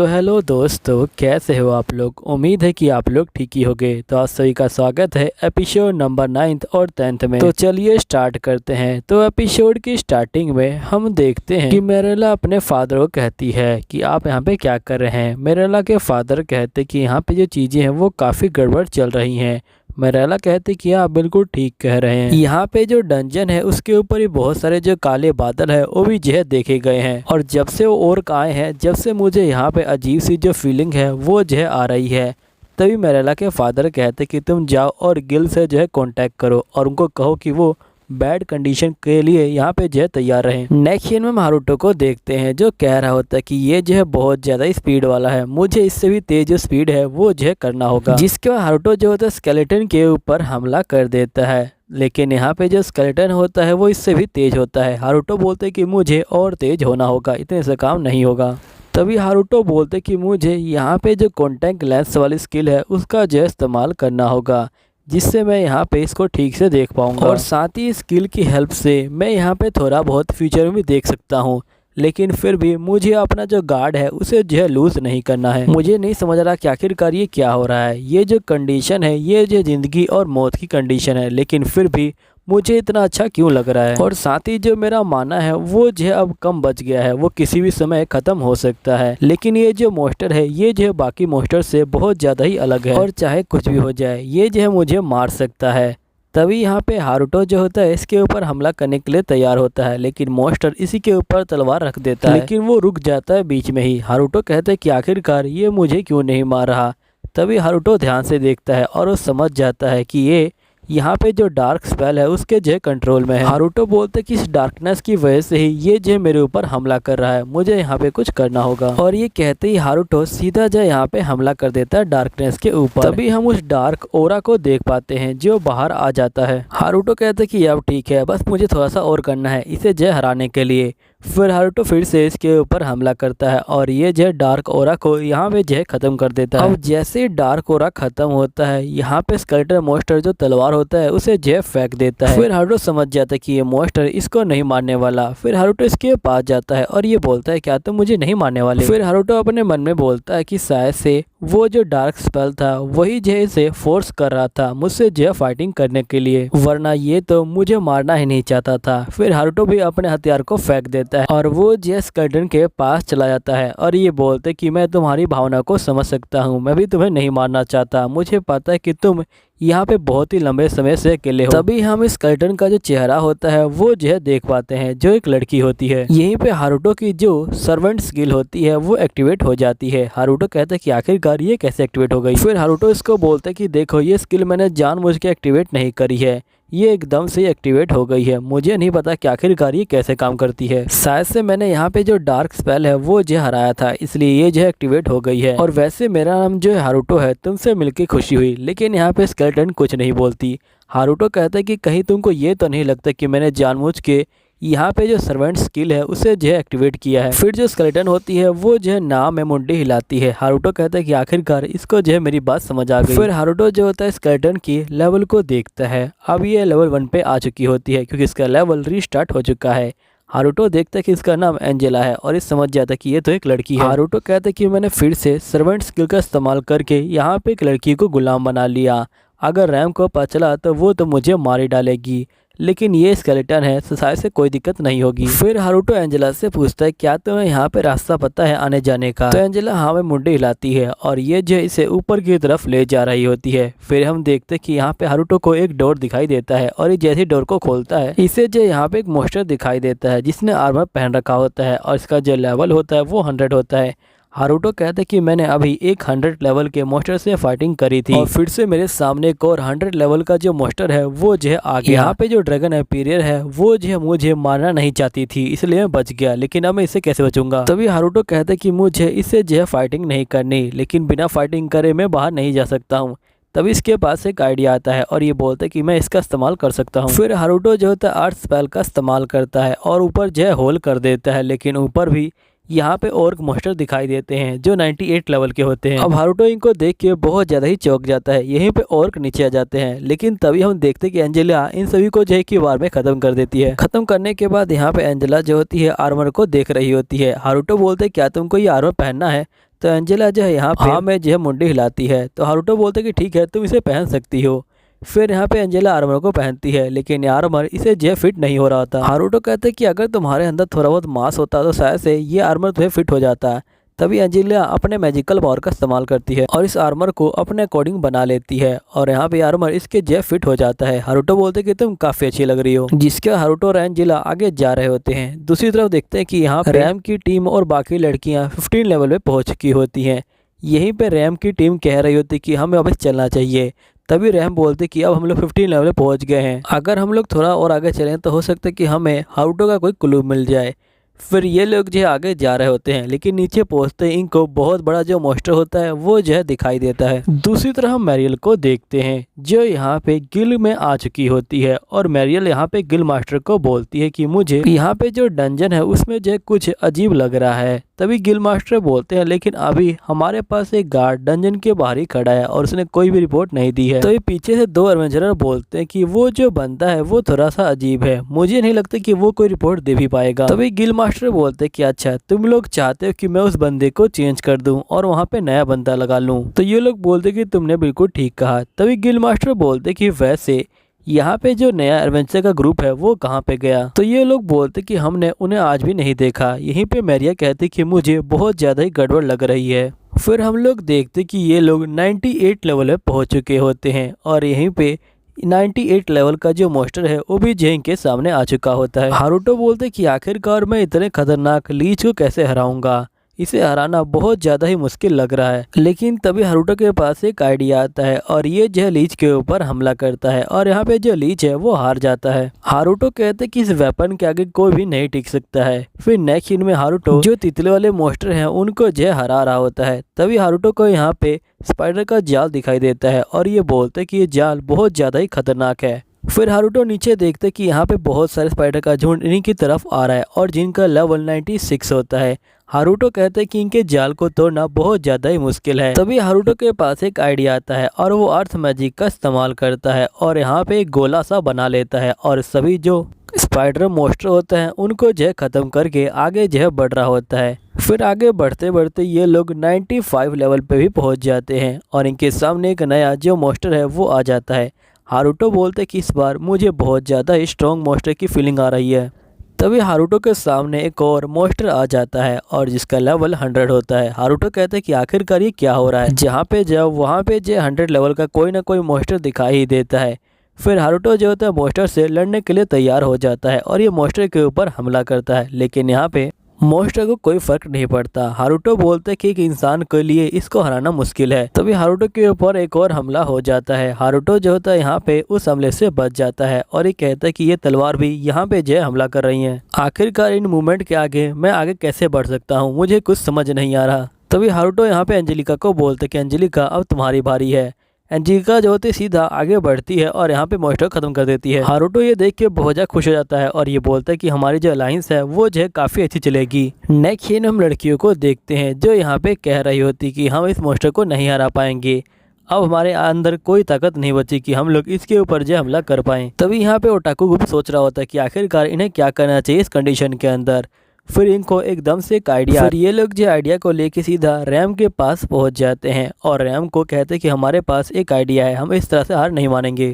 तो हेलो दोस्तों, कैसे हो आप लोग। उम्मीद है कि आप लोग ठीक ही होंगे। तो आप सभी का स्वागत है एपिसोड नंबर 9 और 10 में। तो चलिए स्टार्ट करते हैं। तो एपिसोड की स्टार्टिंग में हम देखते हैं कि मिरेला अपने फादर को कहती है कि आप यहाँ पे क्या कर रहे हैं। मिरेला के फादर कहते कि यहाँ पे जो चीज़ें हैं वो काफ़ी गड़बड़ चल रही हैं। मिरेला कहते कि आप बिल्कुल ठीक कह रहे हैं। यहाँ पे जो डंजन है उसके ऊपर ही बहुत सारे जो काले बादल है वो भी जो है देखे गए हैं। और जब से वो ओर्क आए हैं, जब से मुझे यहाँ पे अजीब सी जो फीलिंग है वो जो है आ रही है। तभी मिरेला के फादर कहते कि तुम जाओ और गिल से जो है कांटेक्ट करो और उनको कहो कि वो बैड कंडीशन के लिए यहाँ पे जो है तैयार रहें। नेक्स्ट सीन में हम हारुतो को देखते हैं जो कह रहा होता है कि ये जो है बहुत ज़्यादा स्पीड वाला है, मुझे इससे भी तेज जो स्पीड है वो जो है करना होगा। जिसके बाद हारुतो जो होता है स्केलेटन के ऊपर हमला कर देता है, लेकिन यहाँ पे जो स्केलेटन होता है वो इससे भी तेज होता है। हारुतो बोलते कि मुझे और तेज होना होगा, इतने से काम नहीं होगा। तभी हारुतो बोलते कि मुझे यहाँ पे जो कॉन्टैक्ट लेंस वाली स्किल है उसका जो इस्तेमाल करना होगा, जिससे मैं यहाँ पे इसको ठीक से देख पाऊंगा। और साथ ही स्किल की हेल्प से मैं यहाँ पे थोड़ा बहुत फ्यूचर में देख सकता हूँ। लेकिन फिर भी मुझे अपना जो गार्ड है उसे जो है लूज नहीं करना है। मुझे नहीं समझ रहा कि आखिरकार ये क्या हो रहा है। ये जो कंडीशन है ये जो ज़िंदगी और मौत की कंडीशन है, लेकिन फिर भी मुझे इतना अच्छा क्यों लग रहा है। और साथ ही जो मेरा माना है वो जो है अब कम बच गया है, वो किसी भी समय खत्म हो सकता है। लेकिन ये जो मोस्टर है ये जो है बाकी मोस्टर से बहुत ज़्यादा ही अलग है और चाहे कुछ भी हो जाए ये जो है मुझे मार सकता है। तभी यहाँ पे हारुतो जो होता है इसके ऊपर हमला करने के लिए तैयार होता है, लेकिन मोस्टर इसी के ऊपर तलवार रख देता है, लेकिन वो रुक जाता है बीच में ही। हारुतो कहता है कि आखिरकार ये मुझे क्यों नहीं मार रहा। तभी हारुतो ध्यान से देखता है और वो समझ जाता है कि ये यहाँ पे जो डार्क स्पेल है उसके जो कंट्रोल में है। हारुतो बोलते कि इस डार्कनेस की वजह से ही ये जो मेरे ऊपर हमला कर रहा है, मुझे यहाँ पे कुछ करना होगा। और ये कहते ही हारुतो सीधा जो यहाँ पे हमला कर देता है डार्कनेस के ऊपर। तभी हम उस डार्क ओरा को देख पाते हैं जो बाहर आ जाता है। हारुतो कहते कि अब ठीक है, बस मुझे थोड़ा सा और करना है इसे जय हराने के लिए। फिर हारुतो फिर से इसके ऊपर हमला करता है और ये जो डार्क ओरा को यहाँ पे जो खत्म कर देता है। अब जैसे डार्क ओरा खत्म होता है, यहाँ पे स्केलेटन मोस्टर जो तलवार होता है उसे जो फेंक देता है। फिर हारुतो समझ जाता है कि ये मोस्टर इसको नहीं मारने वाला। फिर हारुतो इसके पास जाता है और ये बोलता है क्या तुम मुझे नहीं मारने वाले। फिर हारुतो अपने मन में बोलता है कि शायद से वो जो डार्क स्पेल था वही जो इसे फोर्स कर रहा था मुझसे जो फाइटिंग करने के लिए, वरना ये तो मुझे मारना ही नहीं चाहता था। फिर हारुतो भी अपने हथियार को फेंक देता है और वो जो स्केलेटन के पास चला जाता है और ये बोलते कि मैं तुम्हारी भावना को समझ सकता हूँ, मैं भी तुम्हें नहीं मारना चाहता, मुझे पता है कि तुम यहाँ पे बहुत ही लंबे समय से अकेले हो। तभी हम इस स्केलेटन का जो चेहरा होता है वो जो है देख पाते हैं, जो एक लड़की होती है। यहीं पे हारुतो की जो सर्वेंट स्किल होती है वो एक्टिवेट हो जाती है। हारुतो कहता है कि आखिरकार ये कैसे एक्टिवेट हो गई। फिर हारुतो इसको बोलता है कि देखो ये स्किल मैंने जानबूझ के एक्टिवेट नहीं करी है, ये एकदम से एक्टिवेट हो गई है, मुझे नहीं पता कि आखिरकार ये कैसे काम करती है। शायद से मैंने यहाँ पे जो डार्क स्पेल है वो जो हराया था, इसलिए ये जो एक्टिवेट हो गई है। और वैसे मेरा नाम जो है हारुतो है, तुमसे मिलके खुशी हुई। लेकिन यहाँ पे स्केलेटन कुछ नहीं बोलती। हारुतो कहता है कि कहीं तुमको ये तो नहीं लगता कि मैंने जानबूझ के यहाँ पे जो सर्वेंट स्किल है उसे जो है एक्टिवेट किया है। फिर जो स्केलेटन होती है वो जो है नाम में मुंडी हिलाती है। हारुतो कहता है कि आखिरकार इसको जो है मेरी बात समझ आ गई। फिर हारुतो जो होता है स्केलेटन की लेवल को देखता है। अब ये लेवल 1 पे आ चुकी होती है क्योंकि इसका लेवल रीस्टार्ट हो चुका है। हारुतो देखता है कि इसका नाम एंजेला है और इस समझ जाता है कि ये तो एक लड़की है। हारुतो कहता है कि मैंने फिर से सर्वेंट स्किल का इस्तेमाल करके यहाँ पे एक लड़की को गुलाम बना लिया। अगर रैम को पता चला तो वो तो मुझे मार ही डालेगी, लेकिन ये स्केलेटन है तो शायद से कोई दिक्कत नहीं होगी। फिर हारुतो एंजेला से पूछता है क्या तुम्हें यहाँ पे रास्ता पता है आने जाने का। तो एंजेला हाँ में मुंडी हिलाती है और ये जो इसे ऊपर की तरफ ले जा रही होती है। फिर हम देखते हैं कि यहाँ पे हारुतो को एक डोर दिखाई देता है और ये जैसे डोर को खोलता है इसे जो यहाँ पे एक मोस्टर दिखाई देता है जिसने आर्मर पहन रखा होता है और इसका जो लेवल होता है वो 100 होता है। हारुतो कहते हैं कि मैंने अभी एक 100 लेवल के मोस्टर से फाइटिंग करी थी और फिर से मेरे सामने एक और 100 लेवल का जो मोस्टर है वो जो है आ गया। यहाँ पे जो ड्रैगन एम्पीरियर है वो जो है मुझे मारना नहीं चाहती थी, इसलिए मैं बच गया, लेकिन अब मैं इससे कैसे बचूंगा। तभी हारुतो कहते हैं कि मुझे इससे जो है फाइटिंग नहीं करनी, लेकिन बिना फाइटिंग करे मैं बाहर नहीं जा सकता हूँ। तभी इसके पास एक आइडिया आता है और ये बोलता है कि मैं इसका इस्तेमाल कर सकता हूँ। फिर हारुतो जो होता है अर्थ स्पेल का इस्तेमाल करता है और ऊपर जो है होल कर देता है, लेकिन ऊपर भी यहाँ पे और मोस्टर दिखाई देते हैं जो 98 लेवल के होते हैं। अब हारुतो इनको देख के बहुत ज़्यादा ही चौंक जाता है। यहीं पे ऑर्क नीचे आ जाते हैं, लेकिन तभी हम देखते हैं कि एंजेला इन सभी को जो है कि वार में ख़त्म कर देती है। ख़त्म करने के बाद यहाँ पे एंजेला जो होती है आर्मर को देख रही होती है। हारुतो बोलते क्या तुमको ये आर्मर पहनना है? तो एंजेला जो है यहाँ पे हाँ में जो है मुंडी हिलाती है। तो हारुतो बोलते कि ठीक है तुम इसे पहन सकती हो। फिर यहाँ पे एंजेला आर्मर को पहनती है, लेकिन ये आर्मर इसे जो फिट नहीं हो रहा था। हारुतो कहते हैं कि अगर तुम्हारे अंदर थोड़ा बहुत मांस होता तो शायद से ये आर्मर तुम्हें फिट हो जाता है। तभी एंजेला अपने मैजिकल पावर का इस्तेमाल करती है और इस आर्मर को अपने अकॉर्डिंग बना लेती है और यहाँ पे आर्मर इसके जो फिट हो जाता है। हारुतो बोलते कि तुम काफी अच्छी लग रही हो, जिसके हारुतो और एंजेला आगे जा रहे होते हैं। दूसरी तरफ देखते हैं कि यहाँ रैम की टीम और बाकी लड़कियाँ 15 लेवल पे पहुँच चुकी होती हैं। यहीं पे रैम की टीम कह रही होती कि हमें वापस चलना चाहिए। तभी रैम बोलते कि अब हम लोग 15 लेवल पे पहुंच गए हैं, अगर हम लोग थोड़ा और आगे चलें तो हो सकता है कि हमें हारुतो का कोई क्लू मिल जाए। फिर ये लोग जो है आगे जा रहे होते हैं, लेकिन नीचे पहुंचते ही इनको बहुत बड़ा जो मॉन्स्टर होता है वो जो है दिखाई देता है। दूसरी तरफ हम मैरियल को देखते हैं जो यहाँ पे गिल में आ चुकी होती है और मैरियल यहाँ पे गिल मास्टर को बोलती है कि मुझे यहाँ पे जो डंजन है उसमें जो कुछ अजीब लग रहा है। तभी गिल मास्टर बोलते हैं लेकिन अभी हमारे पास एक गार्ड डंजन के बाहर ही खड़ा है और उसने कोई भी रिपोर्ट नहीं दी है। तो ये पीछे से दो एडवेंचरर बोलते हैं कि वो जो बंदा है वो थोड़ा सा अजीब है, मुझे नहीं लगता कि वो कोई रिपोर्ट दे भी पाएगा। तभी गिल मास्टर बोलते हैं कि अच्छा तुम लोग चाहते हो कि मैं उस बंदे को चेंज कर दूं और वहाँ पे नया बंदा लगा लूं। तो ये लोग बोलते कि तुमने बिल्कुल ठीक कहा। तभी गिल मास्टर बोलते कि वैसे यहाँ पे जो नया एडवेंचर का ग्रुप है वो कहाँ पे गया? तो ये लोग बोलते कि हमने उन्हें आज भी नहीं देखा। यहीं पे मैरिया कहती कि मुझे बहुत ज़्यादा ही गड़बड़ लग रही है। फिर हम लोग देखते कि ये लोग 98 लेवल पे पहुँच चुके होते हैं और यहीं पे 98 लेवल का जो मॉन्स्टर है वो भी जेंग के सामने आ चुका होता है। हारुतो बोलते कि आखिरकार मैं इतने खतरनाक लीच को कैसे हराऊंगा, इसे हराना बहुत ज़्यादा ही मुश्किल लग रहा है। लेकिन तभी हारुतो के पास एक आइडिया आता है और ये जो लीच के ऊपर हमला करता है और यहाँ पे जो लीच है वो हार जाता है। हारुतो कहते कि इस वेपन के आगे कोई भी नहीं टिक सकता है। फिर नेक्स्ट सीन में हारुतो जो तितले वाले मॉन्स्टर हैं उनको जो हरा रहा होता है। तभी हारुतो को यहाँ पे स्पाइडर का जाल दिखाई देता है और ये बोलते हैं कि ये जाल बहुत ज़्यादा ही खतरनाक है। फिर हारुतो नीचे देखते कि यहाँ पे बहुत सारे स्पाइडर का झुंड इन्हीं की तरफ आ रहा है और जिनका लेवल 96 होता है। हारुतो कहते हैं कि इनके जाल को तोड़ना बहुत ज़्यादा ही मुश्किल है। तभी हारुतो के पास एक आइडिया आता है और वो अर्थ मैजिक का इस्तेमाल करता है और यहाँ पे एक गोला सा बना लेता है और सभी जो स्पाइडर मॉन्स्टर होते हैं उनको जो ख़त्म करके आगे जो बढ़ रहा होता है। फिर आगे बढ़ते बढ़ते ये लोग 95 लेवल पे भी पहुँच जाते हैं और इनके सामने एक नया जो मॉन्स्टर है वो आ जाता है। हारुतो बोलते कि इस बार मुझे बहुत ज़्यादा ही स्ट्रॉन्ग मॉन्स्टर की फीलिंग आ रही है। तभी हारुतो के सामने एक और मॉन्स्टर आ जाता है और जिसका लेवल 100 होता है। हारुतो कहते हैं कि आखिरकार ये क्या हो रहा है? जहाँ पे जाओ वहाँ पे जो 100 लेवल का कोई ना कोई मॉन्स्टर दिखाई ही देता है। फिर हारुतो जो होता है मॉन्स्टर से लड़ने के लिए तैयार हो जाता है और ये मॉन्स्टर के ऊपर हमला करता है, लेकिन यहाँ पे मॉन्स्टर को कोई फर्क नहीं पड़ता। हारुतो बोलते कि एक इंसान के लिए इसको हराना मुश्किल है। तभी हारुतो के ऊपर एक और हमला हो जाता है। हारुतो जो होता है यहाँ पे उस हमले से बच जाता है और ये कहता है कि ये तलवार भी यहाँ पे जो हमला कर रही है। आखिरकार इन मूवमेंट के आगे मैं आगे कैसे बढ़ सकता हूँ, मुझे कुछ समझ नहीं आ रहा। तभी हारुतो यहाँ पे एंजेलिका को बोलते कि एंजेलिका अब तुम्हारी बारी है। एंजेलिका जो होती सीधा आगे बढ़ती है और यहाँ पे मॉन्स्टर खत्म कर देती है। हारुतो ये देख के बहुत ज़्यादा खुश हो जाता है और ये बोलता है कि हमारी जो अलायंस है वो जो है काफ़ी अच्छी चलेगी। नेक्स्ट सीन हम लड़कियों को देखते हैं जो यहाँ पे कह रही होती कि हम इस मॉन्स्टर को नहीं हरा पाएंगे, अब हमारे अंदर कोई ताकत नहीं बची कि हम लोग इसके ऊपर जो हमला कर पाएँ। तभी यहाँ पे ओटाकू ग्रुप सोच रहा होता है कि आखिरकार इन्हें क्या करना चाहिए इस कंडीशन के अंदर। फिर इनको एकदम से एक आइडिया, फिर ये लोग जो आइडिया को लेके सीधा रैम के पास पहुंच जाते हैं और रैम को कहते हैं कि हमारे पास एक आइडिया है, हम इस तरह से हार नहीं मानेंगे।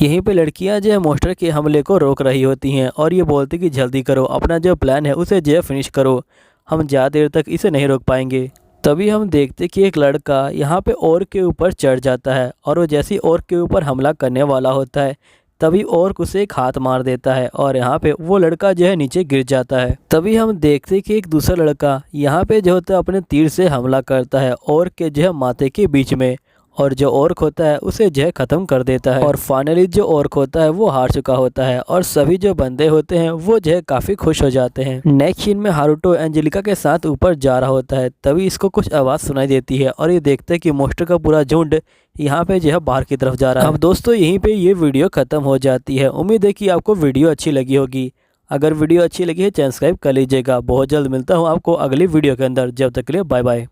यहीं पे लड़कियां जो है मॉन्स्टर के हमले को रोक रही होती हैं और ये बोलती कि जल्दी करो, अपना जो प्लान है उसे जो है फिनिश करो, हम ज़्यादा देर तक इसे नहीं रोक पाएंगे। तभी हम देखते कि एक लड़का यहाँ पे और के ऊपर चढ़ जाता है और वो जैसे और के ऊपर हमला करने वाला होता है तभी और उसे एक हाथ मार देता है और यहाँ पे वो लड़का जो है नीचे गिर जाता है। तभी हम देखते कि एक दूसरा लड़का यहाँ पे जो होता है अपने तीर से हमला करता है और के जो है माथे के बीच में, और जो ऑर्क होता है उसे जो है ख़त्म कर देता है और फाइनली जो ऑर्क होता है वो हार चुका होता है और सभी जो बंदे होते हैं वो जो है काफ़ी खुश हो जाते हैं। नेक्स्ट सीन में हारुतो एंजेलिका के साथ ऊपर जा रहा होता है, तभी इसको कुछ आवाज़ सुनाई देती है और ये देखते हैं कि मॉन्स्टर का पूरा झुंड यहाँ पे जो है बाहर की तरफ जा रहा है। अब दोस्तों यहीं पे ये वीडियो ख़त्म हो जाती है। उम्मीद है कि आपको वीडियो अच्छी लगी होगी। अगर वीडियो अच्छी लगी है चैनल सब्सक्राइब कर लीजिएगा। बहुत जल्द मिलता हूँ आपको अगली वीडियो के अंदर, जब तक के लिए बाय बाय।